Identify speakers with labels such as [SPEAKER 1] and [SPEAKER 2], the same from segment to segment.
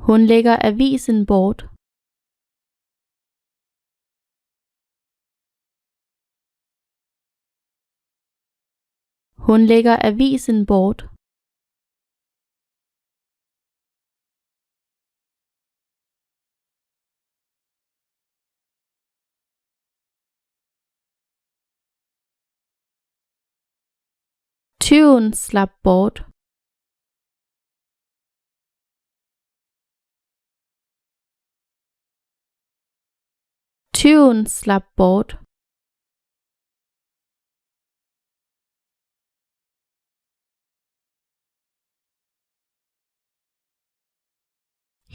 [SPEAKER 1] Hun lægger avisen bort. Hun lægger avisen bort. Tyven slap bort. Tyven slap bort.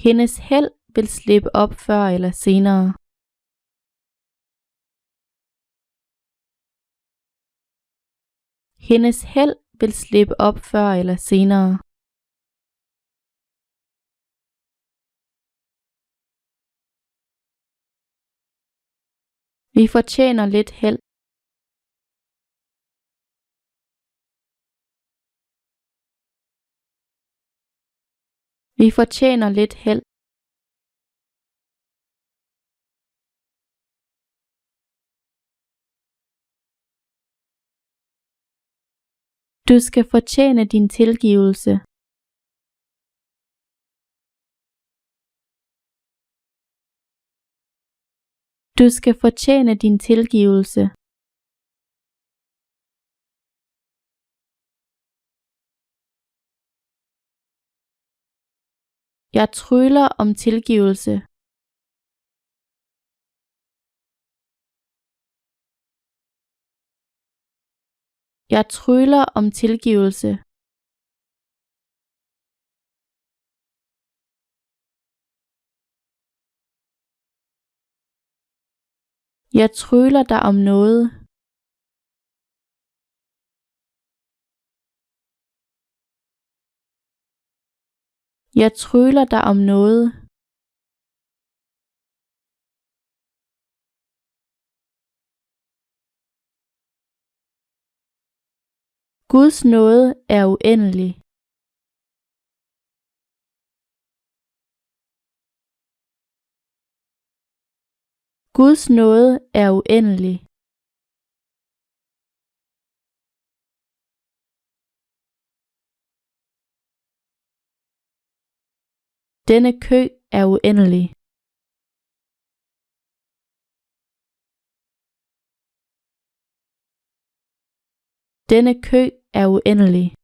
[SPEAKER 1] Hendes held vil slippe op før eller senere. Hendes held vil slippe op før eller senere. Vi fortjener lidt held. Vi fortjener lidt held. Du skal fortjene din tilgivelse. Du skal fortjene din tilgivelse. Jeg tryller om tilgivelse. Jeg tryller om tilgivelse. Jeg tryller dig om noget. Jeg tryller dig om noget. Guds nåde er uendelig. Guds nåde er uendelig. Denne kø er uendelig. Denne kø er uendelig.